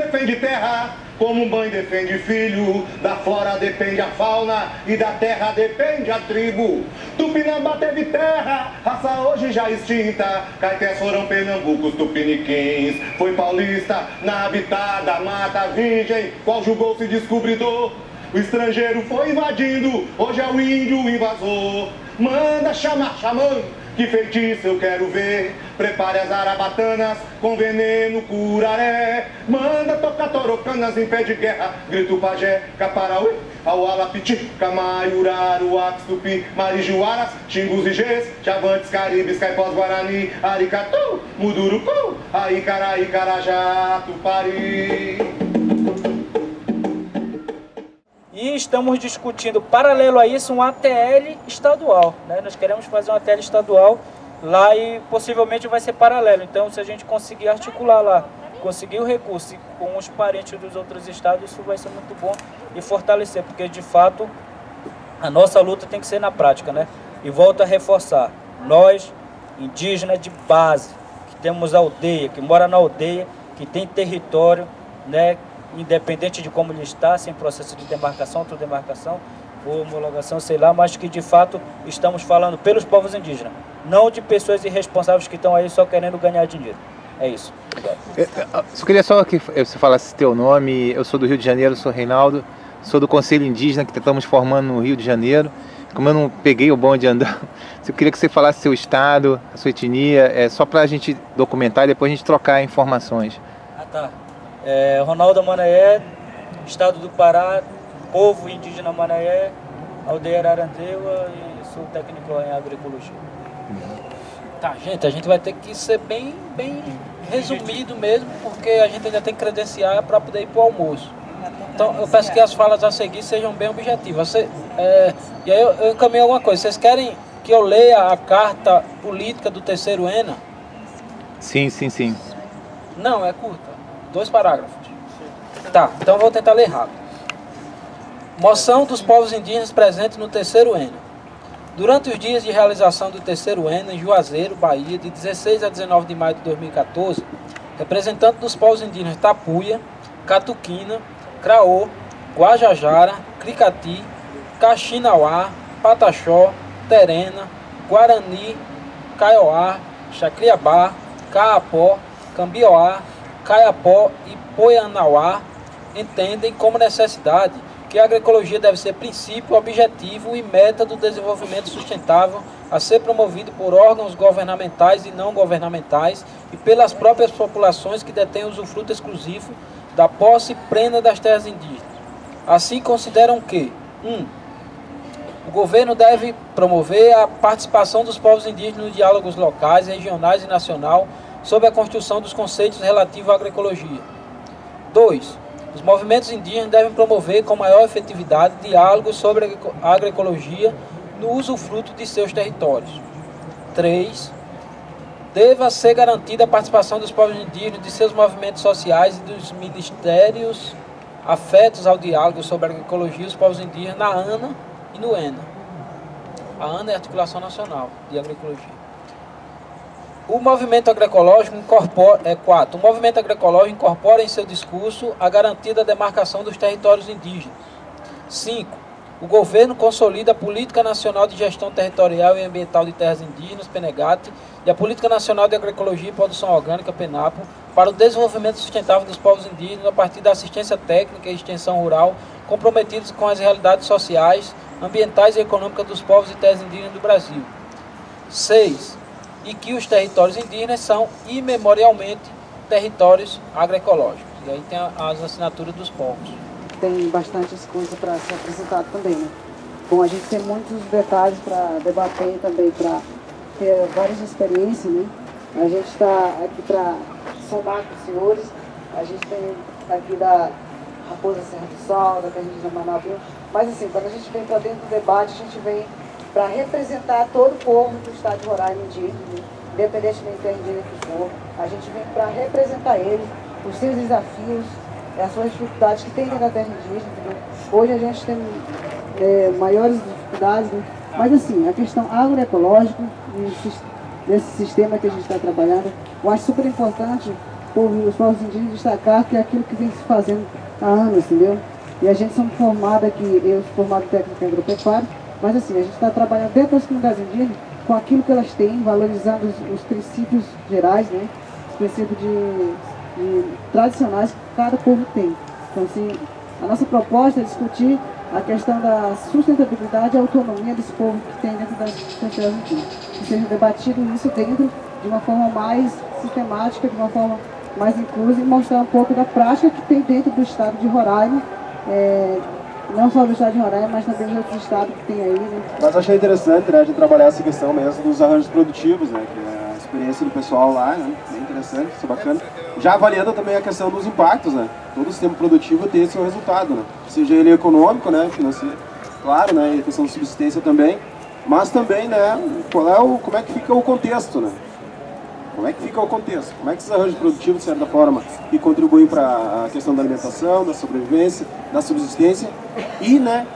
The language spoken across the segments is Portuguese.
defende terra, como mãe defende filho. Da flora depende a fauna e da terra depende a tribo. Tupinambá teve terra, raça hoje já extinta. Caetés foram pernambucos, tupiniquins. Foi paulista na habitada mata virgem, qual julgou-se descobridor. O estrangeiro foi invadindo, hoje é o índio invasor. Manda chamar xamã, que feitiço eu quero ver. Prepare as arabatanas com veneno curaré. Manda tocar torocanas em pé de guerra. Grito pajé, caparauê, aualapiti, camaiuraru, tupi, marijuaras, xingus e gês, chavantes, caribes, caipós, guarani, aricatu, mudurucu, aicará, icarajá, tupari. E estamos discutindo, paralelo a isso, um ATL estadual, né? Nós queremos fazer um ATL estadual lá e possivelmente vai ser paralelo. Então, se a gente conseguir articular lá, conseguir o recurso com os parentes dos outros estados, isso vai ser muito bom e fortalecer, porque de fato a nossa luta tem que ser na prática, né? E volto a reforçar, nós, indígenas de base, que temos aldeia, que mora na aldeia, que tem território, né? Independente de como ele está, sem processo de demarcação, autodemarcação ou homologação, sei lá, mas que de fato estamos falando pelos povos indígenas, não de pessoas irresponsáveis que estão aí só querendo ganhar dinheiro. É isso. Obrigado. Eu queria só que você falasse teu nome. Eu sou do Rio de Janeiro, sou Reinaldo, sou do Conselho Indígena que estamos formando no Rio de Janeiro. Como eu não peguei o bonde andando, eu queria que você falasse seu estado, a sua etnia, só para a gente documentar e depois a gente trocar informações. Ah, tá. Ronaldo Manaé, estado do Pará, povo indígena Manaé, aldeia Ararandeua e sou técnico em agroecologia. Tá, gente, a gente vai ter que ser bem resumido mesmo, porque a gente ainda tem que credenciar para poder ir para o almoço. Então eu peço que as falas a seguir sejam bem objetivas. E aí eu encaminho alguma coisa. Vocês querem que eu leia a carta política do terceiro ENA? Sim. Não, é curta. 2 parágrafos. Tá, então eu vou tentar ler rápido. Moção dos povos indígenas presentes no terceiro ENA. Durante os dias de realização do terceiro ENA em Juazeiro, Bahia, de 16 a 19 de maio de 2014, representantes dos povos indígenas Tapuia, Catuquina, Craô, Guajajara, Cricati, Caxinauá, Pataxó, Terena, Guarani, Kaiowá, Chacriabá, Caapó, Cambioá, Caiapó e Poianauá entendem como necessidade que a agroecologia deve ser princípio, objetivo e meta do desenvolvimento sustentável a ser promovido por órgãos governamentais e não governamentais e pelas próprias populações que detêm usufruto exclusivo da posse plena das terras indígenas. Assim, consideram que 1. O governo deve promover a participação dos povos indígenas nos diálogos locais, regionais e nacional sobre a construção dos conceitos relativos à agroecologia. 2. Os movimentos indígenas devem promover com maior efetividade diálogos sobre a agroecologia no usufruto de seus territórios. 3. Deva ser garantida a participação dos povos indígenas de seus movimentos sociais e dos ministérios afetos ao diálogo sobre a agroecologia e os povos indígenas na ANA e no ENA. A ANA é a Articulação Nacional de Agroecologia. O movimento agroecológico incorpora em seu discurso a garantia da demarcação dos territórios indígenas. 5. O governo consolida a Política Nacional de Gestão Territorial e Ambiental de Terras Indígenas, PENEGAT, e a Política Nacional de Agroecologia e Produção Orgânica, PENAPO, para o desenvolvimento sustentável dos povos indígenas a partir da assistência técnica e extensão rural, comprometidos com as realidades sociais, ambientais e econômicas dos povos e terras indígenas do Brasil. 6. E que os territórios indígenas são imemorialmente territórios agroecológicos. E aí tem as assinaturas dos povos. Tem bastantes coisas para ser apresentado também, né? Bom, a gente tem muitos detalhes para debater também, para ter várias experiências, né? A gente está aqui para somar com os senhores. A gente tem aqui da Raposa Serra do Sal, da Terra Manabu. Mas assim, quando a gente vem para dentro do debate, a gente vem para representar todo o povo do estado de Roraima indígena, independentemente da indígena que for. A gente vem para representar eles, os seus desafios, as suas dificuldades que tem dentro da terra indígena. Entendeu? Hoje a gente tem maiores dificuldades, né? Mas assim, a questão agroecológica, nesse sistema que a gente está trabalhando, eu acho super importante os povos indígenas destacar que é aquilo que vem se fazendo há anos, entendeu? E a gente somos formados aqui, eu sou formado em técnico em agropecuário, mas assim, a gente está trabalhando dentro das comunidades indígenas com aquilo que elas têm, valorizando os princípios gerais, né? Os princípios tradicionais que cada povo tem. Então, assim, a nossa proposta é discutir a questão da sustentabilidade e autonomia desse povo que tem dentro das fronteiras indígenas. Que seja debatido isso dentro de uma forma mais sistemática, de uma forma mais inclusa e mostrar um pouco da prática que tem dentro do estado de Roraima, não só do estado de Roraima, mas também dos outros estados que tem aí, né? Mas eu achei interessante, né, de trabalhar essa questão mesmo dos arranjos produtivos, né, que é a experiência do pessoal lá, né, bem interessante, isso é bacana. Já avaliando também a questão dos impactos, né, todo sistema produtivo tem esse seu resultado, né, seja ele econômico, né, financeiro, claro, né, e a questão de subsistência também, mas também, né, como é que fica o contexto, né. Como é que fica o contexto? Como é que esses arranjos produtivos, de certa forma, que contribuem para a questão da alimentação, da sobrevivência, da subsistência e, né,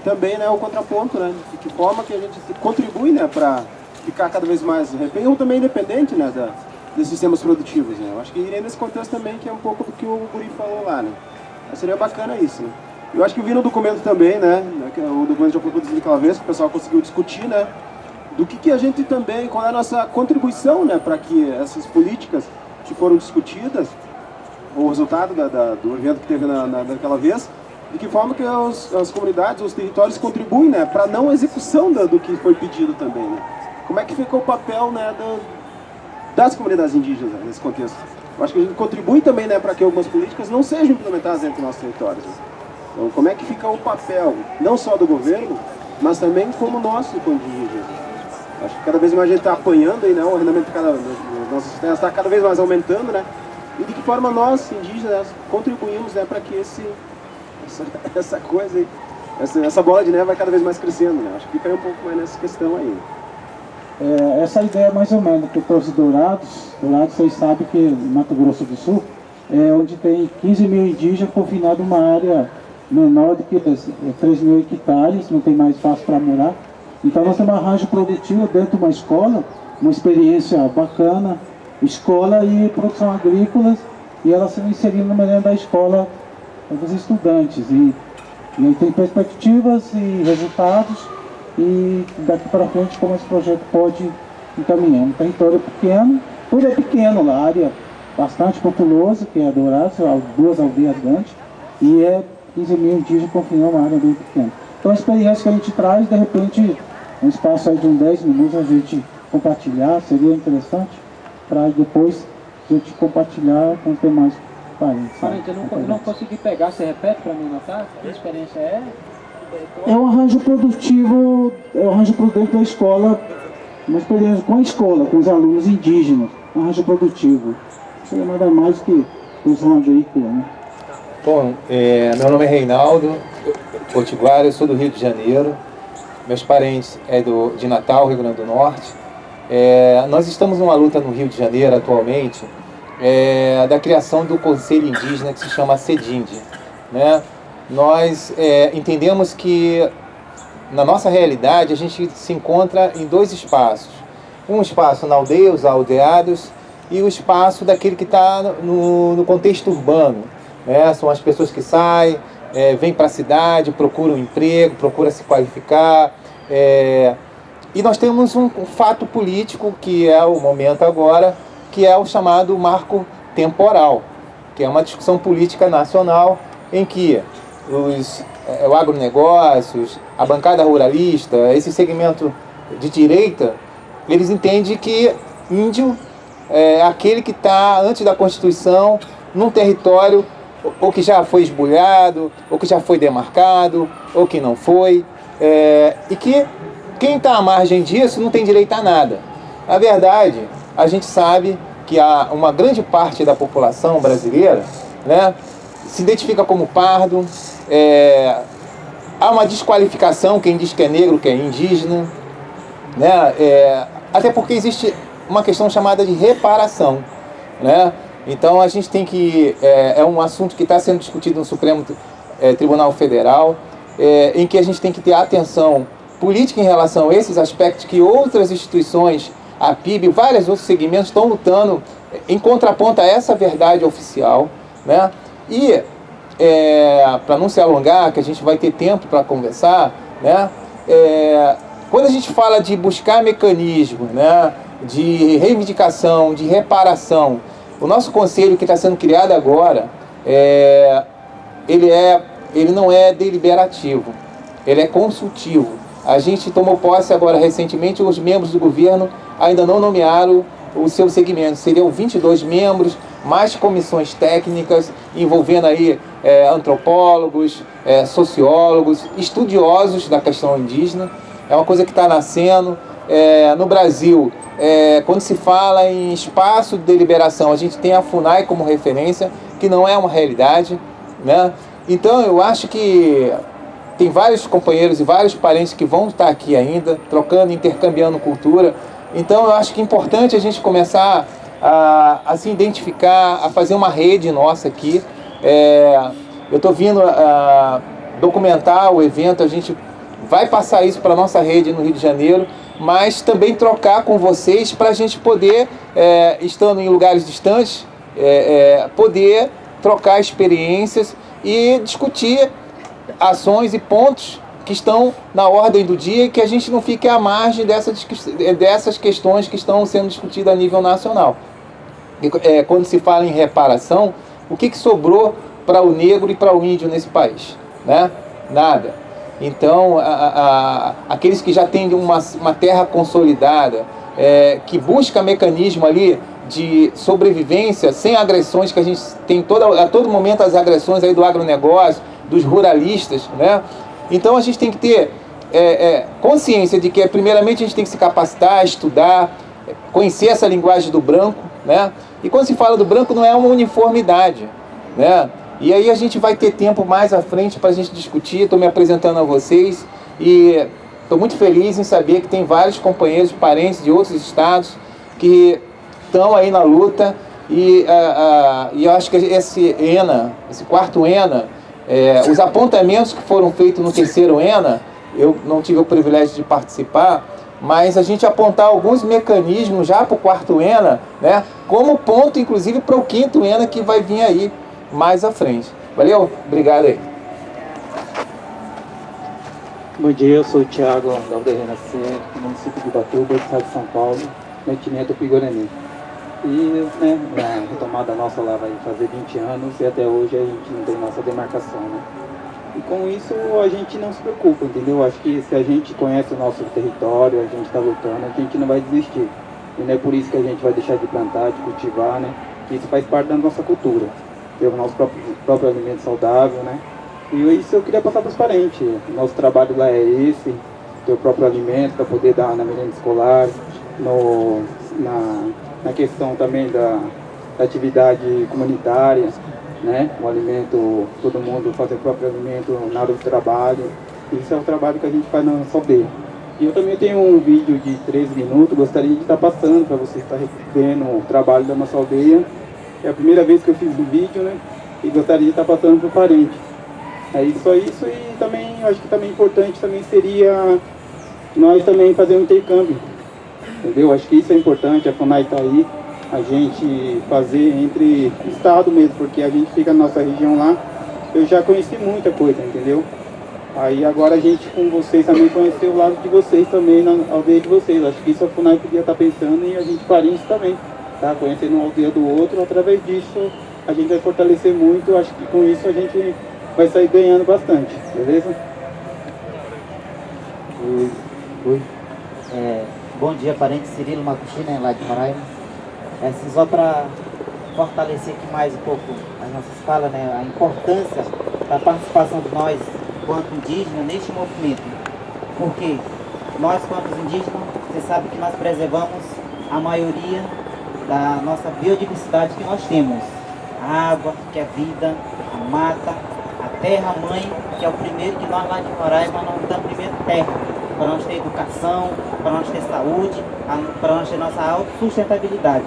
também, né, o contraponto, né, de que forma que a gente contribui, né, para ficar cada vez mais refém ou também independente, né, desses sistemas produtivos, né. Eu acho que iria nesse contexto também, que é um pouco do que o Guri falou lá, né. Mas seria bacana isso, né. Eu acho que vi no documento também, né, o documento já foi produzido aquela vez, que o pessoal conseguiu discutir, né, do que a gente também, qual é a nossa contribuição, né, para que essas políticas que foram discutidas, o resultado do evento que teve naquela vez, de que forma que as comunidades, os territórios contribuem, né, para a não execução do que foi pedido também, né. Como é que fica o papel, né, das comunidades indígenas, né, nesse contexto? Eu acho que a gente contribui também, né, para que algumas políticas não sejam implementadas dentro dos nossos territórios, né? Então, como é que fica o papel, não só do governo, mas também como nosso, enquanto indígenas? Acho que cada vez mais a gente está apanhando aí, né? O rendimento das nossas terras está cada vez mais aumentando, né? E de que forma nós, indígenas, contribuímos, né, para que essa coisa aí, essa bola de neve vai cada vez mais crescendo, né? Acho que fica aí um pouco mais nessa questão aí. Essa ideia é mais ou menos que os Dourados vocês sabem que Mato Grosso do Sul é onde tem 15 mil indígenas confinados em uma área menor do que 3 mil hectares, não tem mais espaço para morar. Então nós temos um arranjo produtivo dentro de uma escola, uma experiência bacana, escola e produção agrícola, e ela sendo inserida no meio da escola dos estudantes. E aí tem perspectivas e resultados, e daqui para frente como esse projeto pode encaminhar. Um território pequeno, tudo é pequeno lá, área bastante populosa, que é Dourados, 2 aldeias grandes, e 15 mil indígenas confinados uma área bem pequena. Então a experiência que a gente traz, de repente, um espaço aí de uns 10 minutos a gente compartilhar, seria interessante, para depois a gente compartilhar com os demais parentes. Parente, eu não consegui pegar, você repete para mim notar? Que experiência é? É um arranjo produtivo, dentro da escola, uma experiência com a escola, com os alunos indígenas, um arranjo produtivo. Isso é nada mais que produção agrícola, né? Bom, meu nome é Reinaldo Potiguara, eu sou do Rio de Janeiro. Meus parentes de Natal, Rio Grande do Norte. Nós estamos numa luta no Rio de Janeiro atualmente, da criação do Conselho Indígena que se chama CEDIND, né? Nós entendemos que na nossa realidade a gente se encontra em 2 espaços. Um espaço na aldeia, os aldeados, e o espaço daquele que está no contexto urbano, né? São as pessoas que saem, vêm para a cidade, procuram emprego, procuram se qualificar. E nós temos um fato político, que é o momento agora, que é o chamado marco temporal, que é uma discussão política nacional em que o agronegócios, a bancada ruralista, esse segmento de direita, eles entendem que índio é aquele que está, antes da Constituição, num território ou que já foi esbulhado, ou que já foi demarcado, ou que não foi, e que quem está à margem disso não tem direito a nada. Na verdade, a gente sabe que há uma grande parte da população brasileira, né, se identifica como pardo, há uma desqualificação, quem diz que é negro, que é indígena, né, até porque existe uma questão chamada de reparação, né? Então a gente tem que, é um assunto que está sendo discutido no Supremo Tribunal Federal, em que a gente tem que ter atenção política em relação a esses aspectos que outras instituições, a PIB, vários outros segmentos estão lutando em contraponto a essa verdade oficial, né? E, para não se alongar, que a gente vai ter tempo para conversar, né? Quando a gente fala de buscar mecanismos, né, de reivindicação, de reparação, o nosso conselho que está sendo criado agora, ele não é deliberativo, ele é consultivo. A gente tomou posse agora recentemente, os membros do governo ainda não nomearam o seu segmento. Seriam 22 membros, mais comissões técnicas, envolvendo aí antropólogos, sociólogos, estudiosos da questão indígena. É uma coisa que está nascendo. No Brasil, quando se fala em espaço de deliberação, a gente tem a FUNAI como referência, que não é uma realidade, né? Então eu acho que tem vários companheiros e vários parentes que vão estar aqui ainda, trocando, intercambiando cultura. Então eu acho que é importante a gente começar a se identificar, a fazer uma rede nossa aqui. Eu estou vindo documentar o evento, a gente vai passar isso para a nossa rede no Rio de Janeiro, mas também trocar com vocês para a gente poder, estando em lugares distantes, poder trocar experiências e discutir ações e pontos que estão na ordem do dia e que a gente não fique à margem dessas questões que estão sendo discutidas a nível nacional. Quando se fala em reparação, o que sobrou para o negro e para o índio nesse país? Né? Nada. Então, aqueles que já têm uma terra consolidada, que busca mecanismo ali de sobrevivência, sem agressões, que a gente tem a todo momento as agressões aí do agronegócio, dos ruralistas, né? Então a gente tem que ter consciência de que, primeiramente, a gente tem que se capacitar, estudar, conhecer essa linguagem do branco, né? E quando se fala do branco, não é uma uniformidade, né? E aí a gente vai ter tempo mais à frente para a gente discutir. Estou me apresentando a vocês e estou muito feliz em saber que tem vários companheiros, parentes de outros estados que estão aí na luta. E eu acho que esse quarto ENA, os apontamentos que foram feitos no terceiro ENA, eu não tive o privilégio de participar, mas a gente apontar alguns mecanismos já para o quarto ENA, né, como ponto, inclusive, para o quinto ENA que vai vir aí mais à frente. Valeu? Obrigado aí. Bom dia, eu sou o Thiago, da Aldeia Renascer, do município de Ubatuba, estado de São Paulo, mantimento Pigorani. E a retomada nossa lá vai fazer 20 anos e até hoje a gente não tem nossa demarcação, né? E com isso a gente não se preocupa, entendeu? Acho que se a gente conhece o nosso território, a gente está lutando, a gente não vai desistir. E não é por isso que a gente vai deixar de plantar, de cultivar, né? Que isso faz parte da nossa cultura. Ter o nosso próprio alimento saudável, né? E isso eu queria passar para os parentes. Nosso trabalho lá é esse, ter o próprio alimento para poder dar na merenda escolar, na questão também da atividade comunitária, né? O alimento, todo mundo fazer o próprio alimento na hora do trabalho. Isso é o trabalho que a gente faz na nossa aldeia. E eu também tenho um vídeo de 3 minutos, gostaria de estar passando para vocês estar vendo o trabalho da nossa aldeia. É a primeira vez que eu fiz um vídeo, né? E gostaria de estar passando para o parente. Só isso, e também acho que também importante também seria nós também fazer um intercâmbio. Entendeu? Acho que isso é importante, a FUNAI está aí, a gente fazer entre estado mesmo, porque a gente fica na nossa região lá, eu já conheci muita coisa, entendeu? Aí agora a gente com vocês também conhecer o lado de vocês também, na aldeia de vocês. Acho que isso a FUNAI podia estar pensando e a gente parente também, tá? Conhecendo uma aldeia do outro, através disso a gente vai fortalecer muito, acho que com isso a gente vai sair ganhando bastante, beleza? Oi. Bom dia, parente Cirilo Macuxina, lá de Roraima. Só para fortalecer aqui mais um pouco as nossas falas, né, a importância da participação de nós, enquanto indígenas, neste movimento. Porque nós, quanto indígenas, você sabe que nós preservamos a maioria da nossa biodiversidade que nós temos. A água, que é a vida, a mata, a terra-mãe, que é o primeiro que nós lá de Roraima nós damos primeiro terra. Para nós ter educação, para nós ter saúde, para nós ter nossa autossustentabilidade.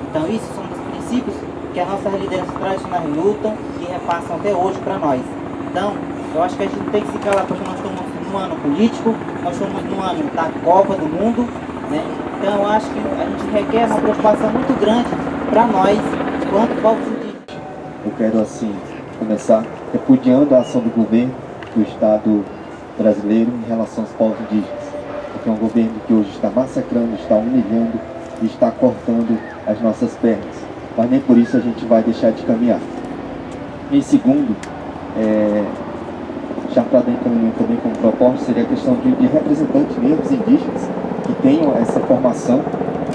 Então isso são os princípios que as nossas lideranças tradicionais lutam e repassam até hoje para nós. Então, eu acho que a gente não tem que se calar porque nós estamos num ano político, nós estamos num ano da Copa do Mundo, né? Então eu acho que a gente requer uma preocupação muito grande para nós, enquanto povos indígenas. Eu quero, assim, começar repudiando a ação do governo do Estado brasileiro em relação aos povos indígenas. Porque é um governo que hoje está massacrando, está humilhando e está cortando as nossas pernas. Mas nem por isso a gente vai deixar de caminhar. Em segundo, já para dar encaminhamento também como proposta, seria a questão de representantes mesmos indígenas que tenham essa formação,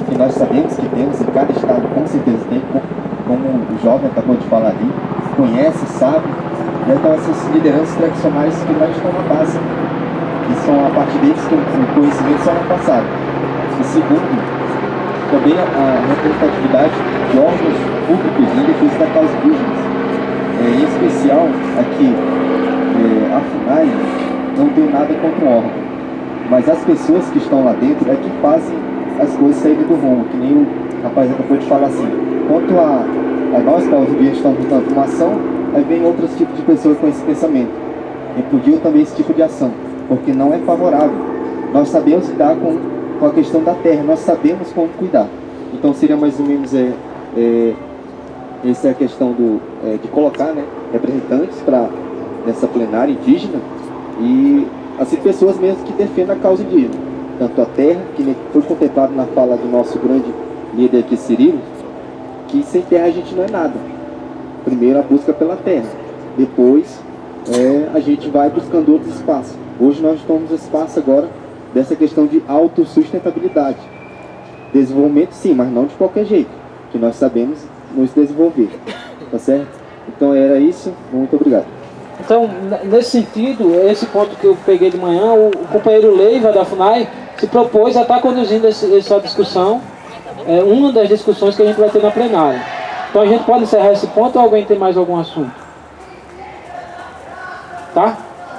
que nós sabemos que temos em cada estado, com certeza tem, como o jovem acabou de falar ali, conhece, sabe, e então essas lideranças tradicionais que nós estamos na base, que são a partir deles que o conhecimento só é passado. E segundo, também a representatividade de órgãos públicos em defesa da causa indígena. Em especial, aqui, a FUNAI não tem nada contra o órgão, mas as pessoas que estão lá dentro é que fazem as coisas saírem do rumo, que nem o rapaz acabou de falar assim. Quanto a nós, povos indígenas, estamos lutando uma ação, aí vem outros tipos de pessoas com esse pensamento. Repudiam também esse tipo de ação, porque não é favorável. Nós sabemos lidar com a questão da terra, nós sabemos como cuidar. Então seria mais ou menos essa é a questão de colocar, né, representantes para nessa plenária indígena e assim pessoas mesmo que defendam a causa indígena, tanto a terra, que foi contemplado na fala do nosso grande líder aqui, Cirilo, que sem terra a gente não é nada. Primeiro a busca pela terra, depois a gente vai buscando outros espaços. Hoje nós estamos no espaço agora dessa questão de autossustentabilidade. Desenvolvimento sim, mas não de qualquer jeito, que nós sabemos nos desenvolver, tá certo? Então era isso, muito obrigado. Então, nesse sentido, esse ponto que eu peguei de manhã, o companheiro Leiva da FUNAI se propôs a estar conduzindo essa discussão, uma das discussões que a gente vai ter na plenária. Então a gente pode encerrar esse ponto ou alguém tem mais algum assunto? Tá?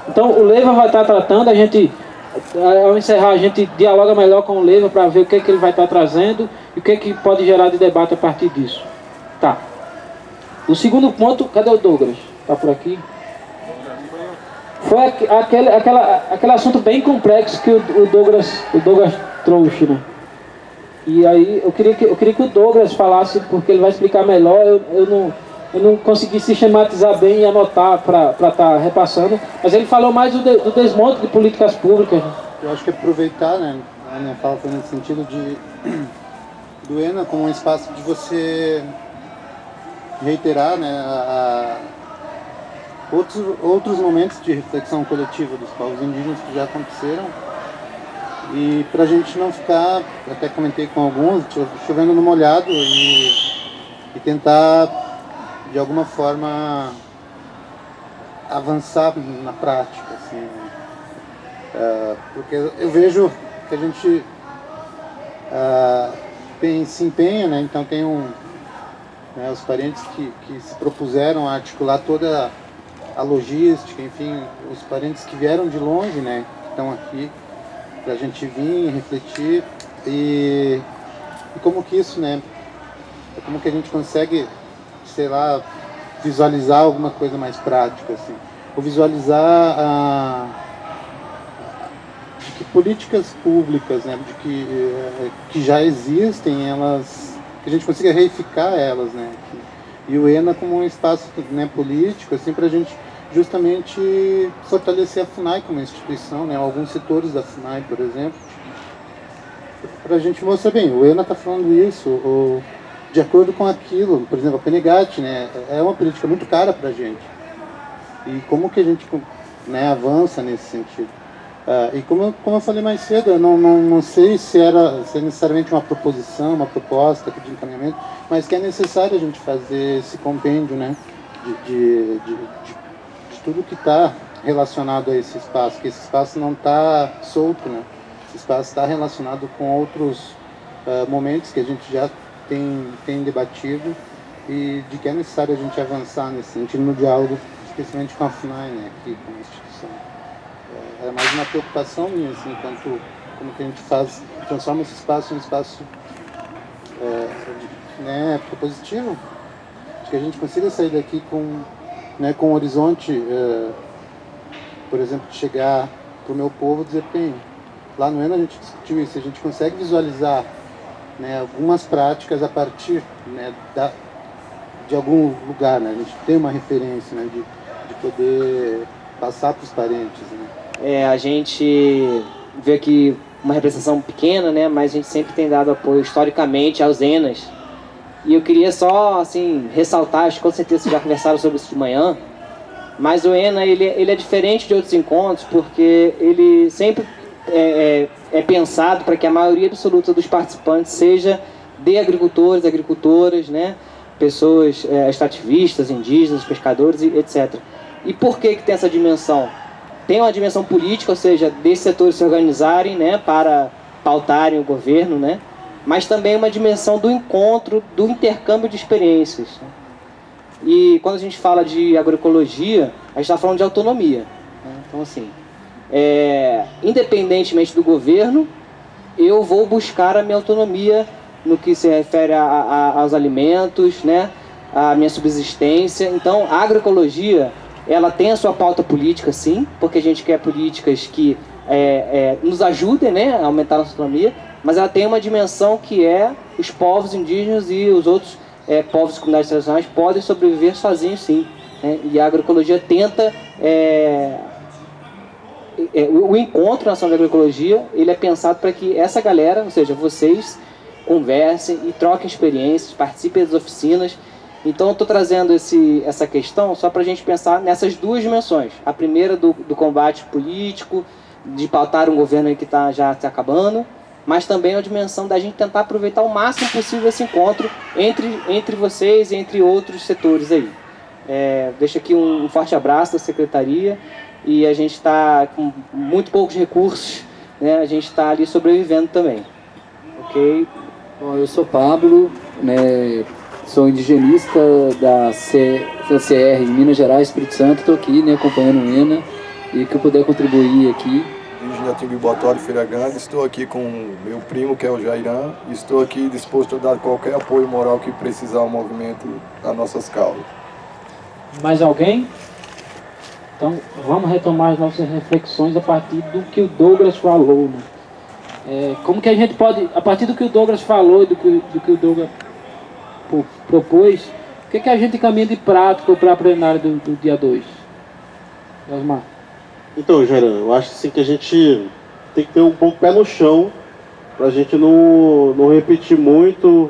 Então o Leiva vai estar tratando, ao encerrar a gente dialoga melhor com o Leiva para ver o que ele vai estar trazendo e o que pode gerar de debate a partir disso. Tá. O segundo ponto, cadê o Douglas? Tá por aqui? Foi aquele assunto bem complexo que o Douglas trouxe, né? E aí eu queria que o Douglas falasse, porque ele vai explicar melhor. Eu não consegui sistematizar bem e anotar para estar repassando, mas ele falou mais do desmonte de políticas públicas. Eu acho que aproveitar, né, a minha fala foi nesse sentido do ENA como um espaço de você reiterar, né, outros momentos de reflexão coletiva dos povos indígenas que já aconteceram, e para a gente não ficar, até comentei com alguns, chovendo no molhado e tentar de alguma forma avançar na prática, assim, porque eu vejo que a gente se empenha, né, então tem os parentes que se propuseram a articular toda a logística, enfim, os parentes que vieram de longe, né, que estão aqui, para a gente vir refletir e como que isso, né, como que a gente consegue, sei lá, visualizar alguma coisa mais prática, assim, ou visualizar de que políticas públicas, né, de que já existem, que a gente consiga reificar elas, né, e o ENA como um espaço, né, político, assim, para a gente justamente fortalecer a FUNAI como instituição, né, alguns setores da FUNAI, por exemplo, para a gente mostrar bem, o ENA está falando isso, de acordo com aquilo, por exemplo, a PNGAT, né, é uma política muito cara para a gente, e como que a gente, né, avança nesse sentido. E como eu falei mais cedo, eu não sei se é necessariamente uma proposição, uma proposta de encaminhamento, mas que é necessário a gente fazer esse compêndio, né, de tudo que está relacionado a esse espaço, que esse espaço não está solto, né, esse espaço está relacionado com outros momentos que a gente já tem debatido e de que é necessário a gente avançar nesse sentido no diálogo, especialmente com a FUNAI, né, aqui como instituição. É mais uma preocupação minha, assim, como que a gente transforma esse espaço em um espaço né, propositivo, de que a gente consiga sair daqui com um horizonte, por exemplo, de chegar para o meu povo e dizer, bem, lá no ENA a gente discutiu isso, a gente consegue visualizar né, algumas práticas a partir, né, de algum lugar, né? A gente tem uma referência, né, de poder passar para os parentes, né? A gente vê aqui uma representação pequena, né, mas a gente sempre tem dado apoio historicamente aos ENAs. E eu queria só, assim, ressaltar, acho que com certeza vocês já conversaram sobre isso de manhã, mas o ENA, ele é diferente de outros encontros, porque ele sempre é pensado para que a maioria absoluta dos participantes seja de agricultores, agricultoras, né, pessoas extrativistas, indígenas, pescadores, etc. E por que tem essa dimensão? Tem uma dimensão política, ou seja, desses setores se organizarem, né, para pautarem o governo, né, mas também uma dimensão do encontro, do intercâmbio de experiências. E quando a gente fala de agroecologia, a gente está falando de autonomia, né? Então, assim, independentemente do governo, eu vou buscar a minha autonomia no que se refere aos alimentos, né, a minha subsistência. Então, a agroecologia, ela tem a sua pauta política, sim, porque a gente quer políticas que nos ajudem, né, a aumentar a nossa autonomia, mas ela tem uma dimensão que os povos indígenas e os outros povos e comunidades tradicionais podem sobreviver sozinhos, sim, né? E a agroecologia tenta... o Encontro Nacional de Agroecologia, ele é pensado para que essa galera, ou seja, vocês, conversem e troquem experiências, participem das oficinas. Então eu estou trazendo essa questão só para a gente pensar nessas duas dimensões. A primeira do combate político, de pautar um governo aí que está já se acabando, mas também a dimensão da gente tentar aproveitar o máximo possível esse encontro entre vocês e entre outros setores aí. Deixo aqui um forte abraço da Secretaria, e a gente está com muito poucos recursos, né? A gente está ali sobrevivendo também. Ok? Bom, eu sou Pablo, né? Sou indigenista da CR em Minas Gerais, Espírito Santo. Estou aqui, né, acompanhando o ENA, e que eu puder contribuir aqui. Indígena Timbibotório Feira Grande, estou aqui com meu primo, que é o Jairã, e estou aqui disposto a dar qualquer apoio moral que precisar ao movimento das nossas causas. Mais alguém? Então, vamos retomar as nossas reflexões a partir do que o Douglas falou, né? Como que a gente pode, a partir do que o Douglas falou, do que o Douglas propôs, o que a gente caminha de prático para a plenária do dia 2? Osmar. Então, Jairã, eu acho assim, que a gente tem que ter um pouco pé no chão, para a gente não repetir muito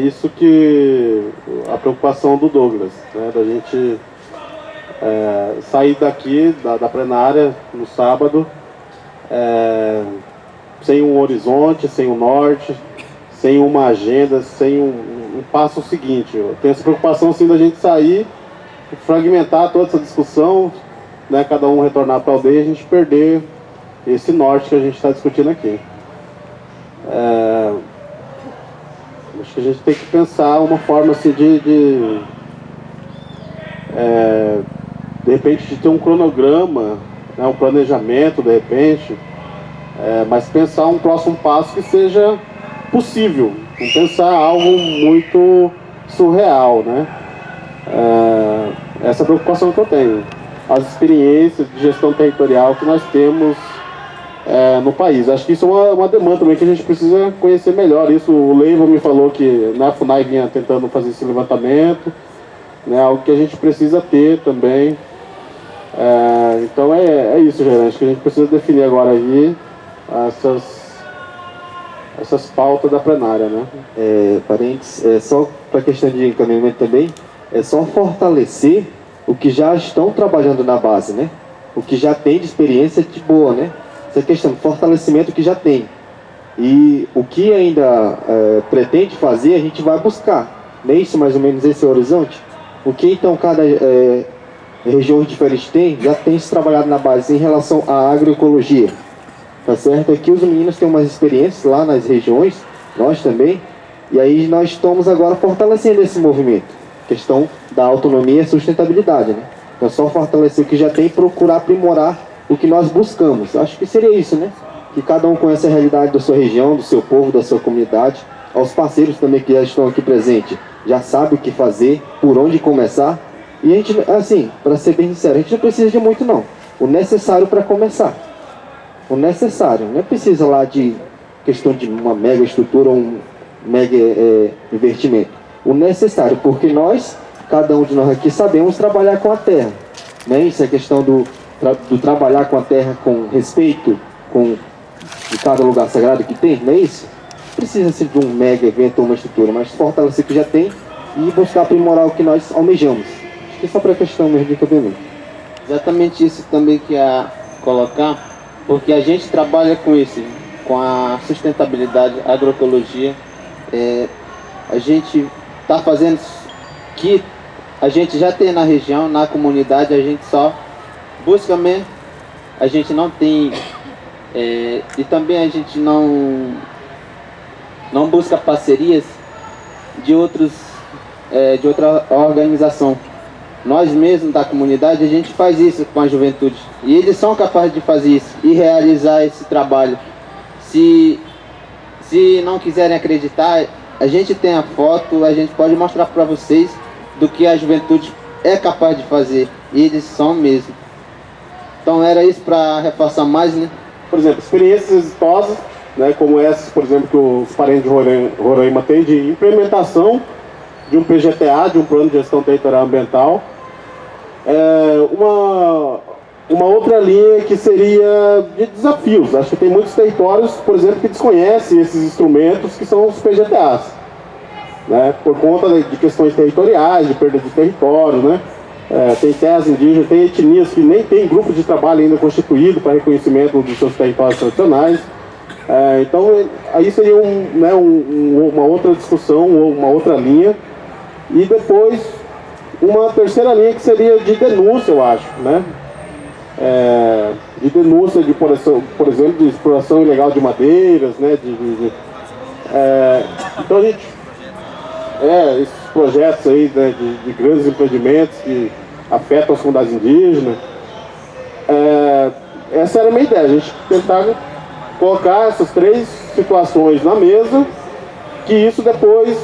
isso que a preocupação do Douglas, né, da gente sair daqui da plenária no sábado sem um horizonte, sem um norte, sem uma agenda, sem um passo seguinte. Eu tenho essa preocupação assim da gente sair, fragmentar toda essa discussão, né, cada um retornar para a aldeia e a gente perder esse norte que a gente está discutindo aqui. Acho que a gente tem que pensar uma forma assim de repente de ter um cronograma, né, um planejamento de repente, mas pensar um próximo passo que seja possível, não pensar algo muito surreal, né? Essa é a preocupação que eu tenho. As experiências de gestão territorial que nós temos no país. Acho que isso é uma demanda também que a gente precisa conhecer melhor. Isso o Leiva me falou que na FUNAI vinha tentando fazer esse levantamento, né, algo que a gente precisa ter também. Então é isso, Gerard. Acho que a gente precisa definir agora aí essas pautas da plenária, né? Parentes, só para a questão de encaminhamento também, é só fortalecer o que já estão trabalhando na base, né? O que já tem de experiência de boa, né? Essa questão de fortalecimento que já tem. E o que ainda pretende fazer, a gente vai buscar. Não é isso mais ou menos esse horizonte? O que então cada região diferente já tem se trabalhado na base em relação à agroecologia. Tá certo? Aqui os meninos têm umas experiências lá nas regiões, nós também. E aí nós estamos agora fortalecendo esse movimento. Questão da autonomia e sustentabilidade, né? Então é só fortalecer o que já tem e procurar aprimorar o que nós buscamos. Acho que seria isso, né? Que cada um conhece a realidade da sua região, do seu povo, da sua comunidade. Aos parceiros também que já estão aqui presentes, já sabe o que fazer, por onde começar. E a gente, assim, para ser bem sincero, a gente não precisa de muito não. O necessário para começar. O necessário, não precisa lá de questão de uma mega estrutura ou um mega investimento. O necessário, porque nós, cada um de nós aqui, sabemos trabalhar com a terra. Né? Isso é questão do trabalhar com a terra com respeito, de cada lugar sagrado que tem, não é isso? Precisa-se de um mega evento ou uma estrutura, mas fortalecer o que já tem e buscar aprimorar o que nós almejamos. Acho que é só para a questão mesmo de cabimento. Exatamente isso também que ia colocar, porque a gente trabalha com isso, com a sustentabilidade, a agroecologia. A gente está fazendo que a gente já tem na região, na comunidade, a gente só busca mesmo, a gente não tem, e também a gente não busca parcerias de outra organização. Nós mesmos da comunidade, a gente faz isso com a juventude. E eles são capazes de fazer isso e realizar esse trabalho. Se não quiserem acreditar, a gente tem a foto, a gente pode mostrar para vocês do que a juventude é capaz de fazer. E eles são mesmo. Então era isso para reforçar mais, né? Por exemplo, experiências exitosas, né, como essas, por exemplo, que os parentes de Roraima têm de implementação de um PGTA, de um Plano de Gestão Territorial Ambiental. Uma outra linha que seria de desafios. Acho que tem muitos territórios, por exemplo, que desconhecem esses instrumentos que são os PGTAs, né, por conta de questões territoriais, de perda de território, né. Tem terras indígenas, tem etnias que nem tem grupo de trabalho ainda constituído para reconhecimento dos seus territórios tradicionais. Então, aí seria uma outra discussão, uma outra linha. E depois, uma terceira linha que seria de denúncia, eu acho, né? De denúncia, por exemplo, de exploração ilegal de madeiras, né? Então a gente... esses projetos aí, né, de grandes empreendimentos que afetam as comunidades indígenas. Essa era a minha ideia, a gente tentar colocar essas três situações na mesa, que isso depois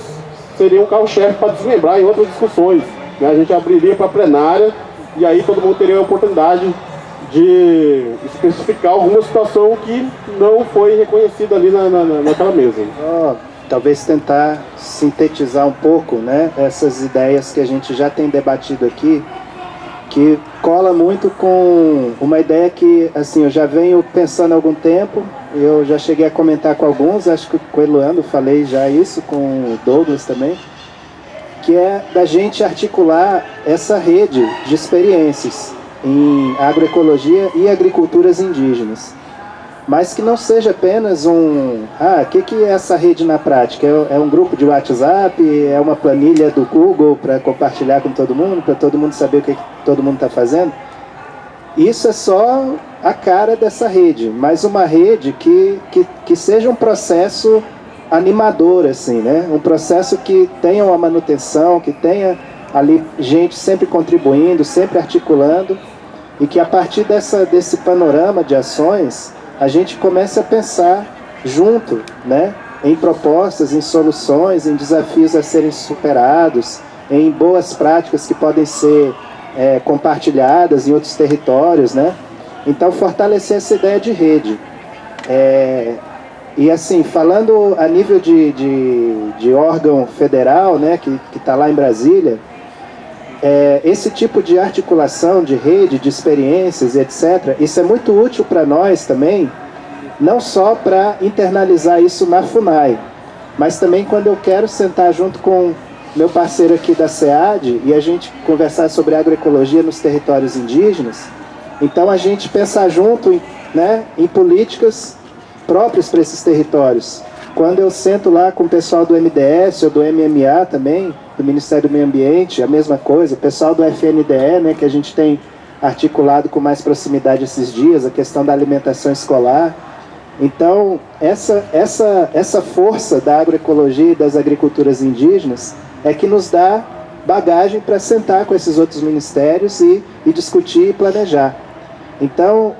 seria um carro-chefe para desmembrar em outras discussões, né? A gente abriria para a plenária e aí todo mundo teria a oportunidade de especificar alguma situação que não foi reconhecida ali naquela mesa. Talvez tentar sintetizar um pouco, né, essas ideias que a gente já tem debatido aqui, que cola muito com uma ideia que, assim, eu já venho pensando há algum tempo. Eu já cheguei a comentar com alguns, acho que com o Eluando falei já isso, com o Douglas também, que é da gente articular essa rede de experiências em agroecologia e agriculturas indígenas. Mas que não seja apenas o que é essa rede na prática? É um grupo de WhatsApp? É uma planilha do Google para compartilhar com todo mundo, para todo mundo saber o que todo mundo está fazendo? Isso é só a cara dessa rede, mas uma rede que seja um processo animador, assim, né? Um processo que tenha uma manutenção, que tenha ali gente sempre contribuindo, sempre articulando, e que a partir desse panorama de ações a gente comece a pensar junto, né, em propostas, em soluções, em desafios a serem superados, em boas práticas que podem ser compartilhadas em outros territórios, né? Então, fortalecer essa ideia de rede. E assim, falando a nível de órgão federal, né, que está lá em Brasília, esse tipo de articulação de rede, de experiências, etc., isso é muito útil para nós também, não só para internalizar isso na FUNAI, mas também quando eu quero sentar junto com meu parceiro aqui da SEAD e a gente conversar sobre agroecologia nos territórios indígenas. Então a gente pensar junto, né, em políticas próprias para esses territórios. Quando eu sento lá com o pessoal do MDS ou do MMA também, do Ministério do Meio Ambiente, a mesma coisa, o pessoal do FNDE, né, que a gente tem articulado com mais proximidade esses dias, a questão da alimentação escolar. Então, essa força da agroecologia e das agriculturas indígenas é que nos dá bagagem para sentar com esses outros ministérios e discutir e planejar. Então,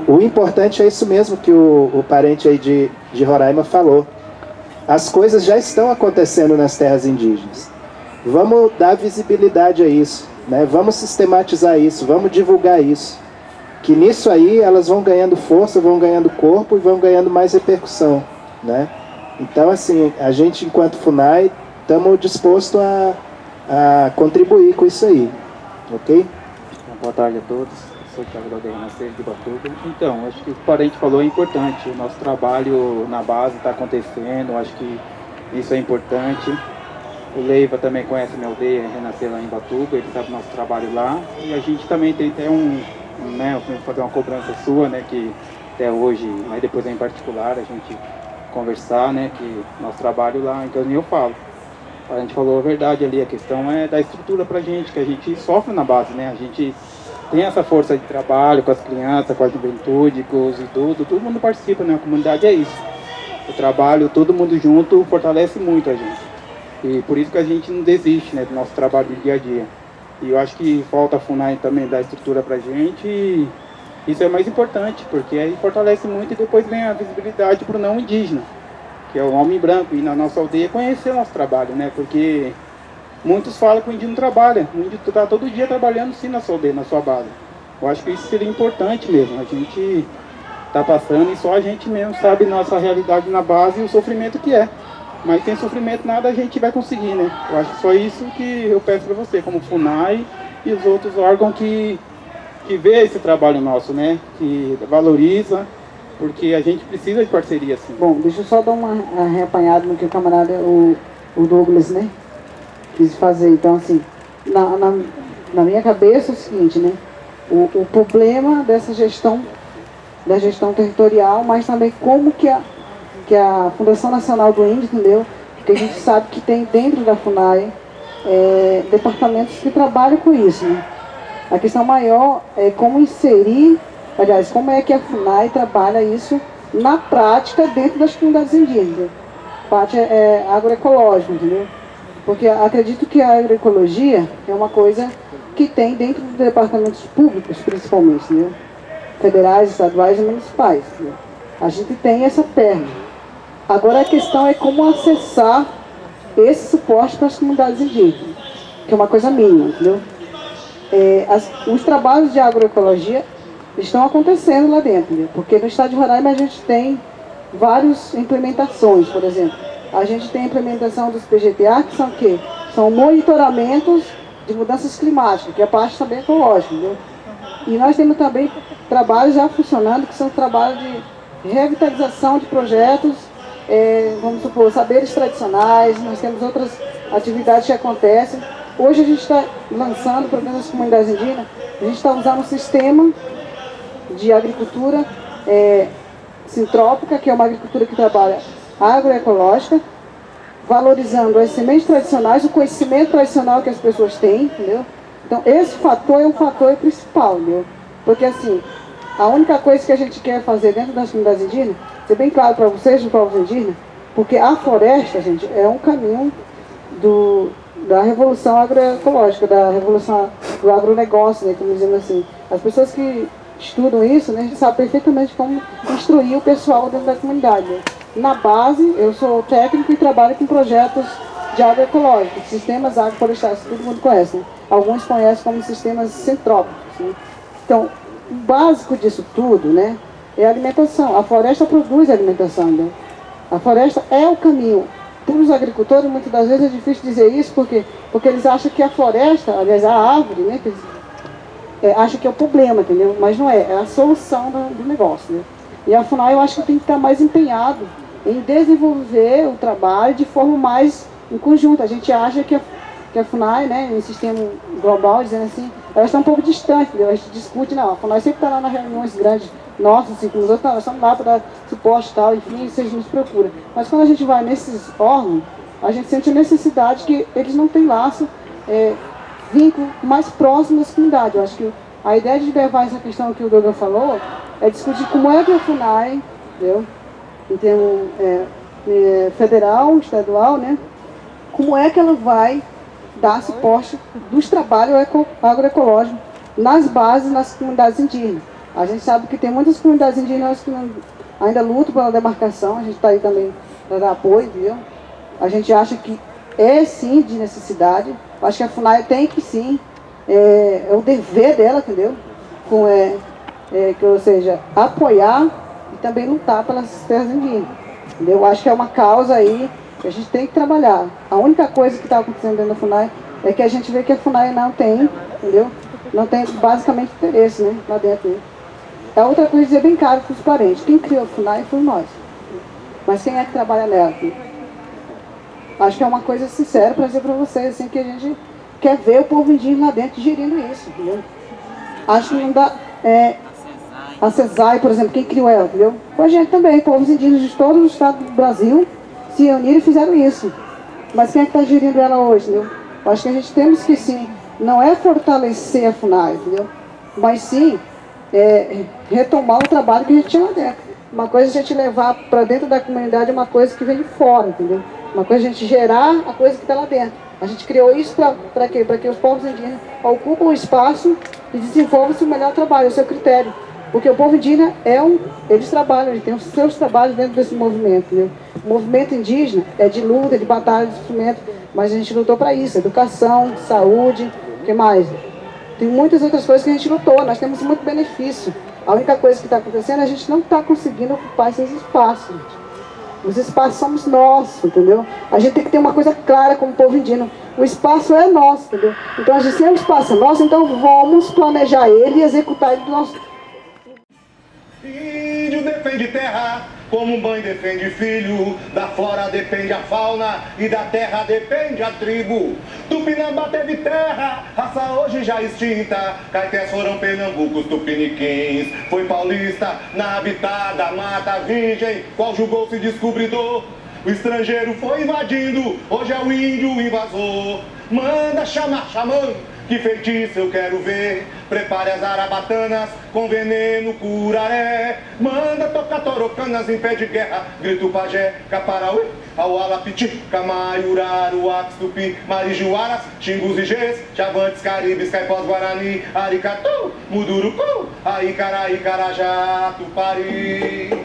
o importante é isso mesmo que o parente aí de Roraima falou. As coisas já estão acontecendo nas terras indígenas. Vamos dar visibilidade a isso, né? Vamos sistematizar isso, vamos divulgar isso. Que nisso aí elas vão ganhando força, vão ganhando corpo e vão ganhando mais repercussão. né? Então, assim, a gente, enquanto FUNAI, estamos dispostos a contribuir com isso aí, ok? Boa tarde a todos, eu sou o Thiago da Renascer de Batuba. Então, acho que o que o parente falou é importante, o nosso trabalho na base está acontecendo, acho que isso é importante. O Leiva também conhece minha aldeia, Renascer lá em Batuba, ele sabe o nosso trabalho lá. E a gente também tem até né, fazer uma cobrança sua, né, que até hoje, mas depois em particular, a gente conversar, né, que nosso trabalho lá, então eu falo. A gente falou a verdade ali, a questão é da estrutura pra gente, que a gente sofre na base, né, a gente tem essa força de trabalho com as crianças, com a juventude, com os idosos, todo mundo participa, né, a comunidade é isso. O trabalho, todo mundo junto, fortalece muito a gente. E por isso que a gente não desiste, né, do nosso trabalho do dia a dia. E eu acho que falta a FUNAI também dar estrutura pra gente e isso é mais importante, porque aí fortalece muito e depois vem a visibilidade para o não indígena, que é o homem branco, e na nossa aldeia conhecer o nosso trabalho, né? Porque muitos falam que o índio não trabalha, o índio está todo dia trabalhando sim na sua aldeia, na sua base. Eu acho que isso seria importante mesmo, a gente está passando e só a gente mesmo sabe nossa realidade na base e o sofrimento que é. Mas sem sofrimento nada a gente vai conseguir, né? Eu acho só isso que eu peço para você, como FUNAI e os outros órgãos que vê esse trabalho nosso, né? Que valoriza, porque a gente precisa de parceria, assim. Bom, deixa eu só dar uma reapanhada no que o camarada, o Douglas, né, quis fazer. Então, assim, na minha cabeça é o seguinte, né? O problema dessa gestão, da gestão territorial, mas também como que a Fundação Nacional do Índio, entendeu? Porque a gente sabe que tem dentro da FUNAI departamentos que trabalham com isso, né? A questão maior é como inserir, aliás, como é que a FUNAI trabalha isso na prática dentro das comunidades indígenas. Parte agroecológica, entendeu? Porque acredito que a agroecologia é uma coisa que tem dentro dos departamentos públicos, principalmente, entendeu? Federais, estaduais e municipais, entendeu? A gente tem essa perna. Agora a questão é como acessar esse suporte para as comunidades indígenas, que é uma coisa mínima, entendeu? Os trabalhos de agroecologia estão acontecendo lá dentro, né? Porque no estado de Roraima a gente tem várias implementações, por exemplo. A gente tem a implementação dos PGTA, que são o quê? São monitoramentos de mudanças climáticas, que é a parte também ecológica, entendeu? E nós temos também trabalhos já funcionando, que são trabalhos de revitalização de projetos, vamos supor, saberes tradicionais, nós temos outras atividades que acontecem. Hoje a gente está lançando, para dentro das comunidades indígenas, a gente está usando um sistema de agricultura sintrópica, que é uma agricultura que trabalha agroecológica, valorizando as sementes tradicionais, o conhecimento tradicional que as pessoas têm, entendeu? Então esse fator é um fator principal, entendeu? Porque assim, a única coisa que a gente quer fazer dentro das comunidades indígenas, ser bem claro para vocês, dos povos indígenas, porque a floresta, gente, é um caminho da revolução agroecológica, da revolução do agronegócio, né, como dizendo assim. As pessoas que estudam isso, né, a gente sabe perfeitamente como instruir o pessoal dentro da comunidade, né. Na base, eu sou técnico e trabalho com projetos de agroecológico, sistemas agroflorestais, todo mundo conhece, né? Alguns conhecem como sistemas sintrópicos, né? Então, o básico disso tudo, né, é a alimentação. A floresta produz alimentação, né? A floresta é o caminho. Para os agricultores, muitas das vezes é difícil dizer isso, porque eles acham que a floresta, aliás, a árvore, né, acham que é o problema, entendeu? Mas não é a solução do negócio, né? E a FUNAI, eu acho que tem que estar mais empenhado em desenvolver o trabalho de forma mais em conjunto. A gente acha que a FUNAI, né, em sistema global, dizendo assim, ela está um pouco distante, entendeu? A gente discute, não, a FUNAI sempre está lá nas reuniões grandes, nossa, assim, com os outros, nós estamos lá para dar suporte e tal, enfim, vocês nos procuram. Mas quando a gente vai nesses órgãos, a gente sente a necessidade que eles não têm laço, vínculo mais próximo das comunidades. Eu acho que a ideia de levar essa questão que o Douglas falou é discutir como é que a FUNAI, entendeu? Em termos federal, estadual, né? Como é que ela vai dar suporte dos trabalhos agroecológicos nas bases, nas comunidades indígenas. A gente sabe que tem muitas comunidades indígenas que ainda lutam pela demarcação, a gente está aí também para dar apoio, viu? A gente acha que é sim de necessidade, acho que a FUNAI tem que sim, é o dever dela, entendeu? Ou seja, apoiar e também lutar pelas terras indígenas. entendeu? Eu acho que é uma causa aí que a gente tem que trabalhar. A única coisa que está acontecendo dentro da FUNAI é que a gente vê que a FUNAI não tem, entendeu? Não tem basicamente interesse, né, lá dentro. Né? É outra coisa dizer bem claro para os parentes. Quem criou a FUNAI foi nós. Mas quem é que trabalha nela? Acho que é uma coisa sincera para dizer para vocês, assim, que a gente quer ver o povo indígena lá dentro gerindo isso, entendeu? Acho que não dá... a CESAI, por exemplo, quem criou ela, entendeu? Foi a gente também, povos indígenas de todos os estados do Brasil se reuniram e fizeram isso. Mas quem é que está gerindo ela hoje, entendeu? Acho que a gente temos que, sim, não é fortalecer a FUNAI, entendeu? Mas sim, retomar o trabalho que a gente tinha lá dentro. Uma coisa é a gente levar para dentro da comunidade uma coisa que vem de fora, entendeu? Uma coisa é a gente gerar a coisa que está lá dentro. A gente criou isso para quê? Para que os povos indígenas ocupem o espaço e desenvolvam o melhor trabalho, o seu critério. Porque o povo indígena eles trabalham, eles têm os seus trabalhos dentro desse movimento. Entendeu? O movimento indígena é de luta, de batalha, de sofrimento, mas a gente lutou para isso, educação, saúde, o que mais? Tem muitas outras coisas que a gente lutou, nós temos muito benefício. A única coisa que está acontecendo é a gente não está conseguindo ocupar esses espaços. Os espaços somos nossos, entendeu? A gente tem que ter uma coisa clara como povo indígena. O espaço é nosso, entendeu? Então, se o espaço é nosso, então vamos planejar ele e executar ele do nosso... Índio defende terra, como mãe defende filho. Da flora depende a fauna e da terra depende a tribo. Tupinambá teve terra, raça hoje já extinta. Caetés foram pernambucos, tupiniquins. Foi paulista na habitada mata virgem, qual julgou-se descobridor. O estrangeiro foi invadindo, hoje é o índio invasor. Manda chamar xamã, que feitiço eu quero ver. Prepare as arabatanas com veneno curaré. Manda tocar torocanas em pé de guerra. Grito pajé, caparauê, aualapiti, camaiuraru, tupi, marijuaras, xingus e gês, chavantes, caribes, caipós, guarani, aricatu, mudurucu, aicará, icarajá, tupari.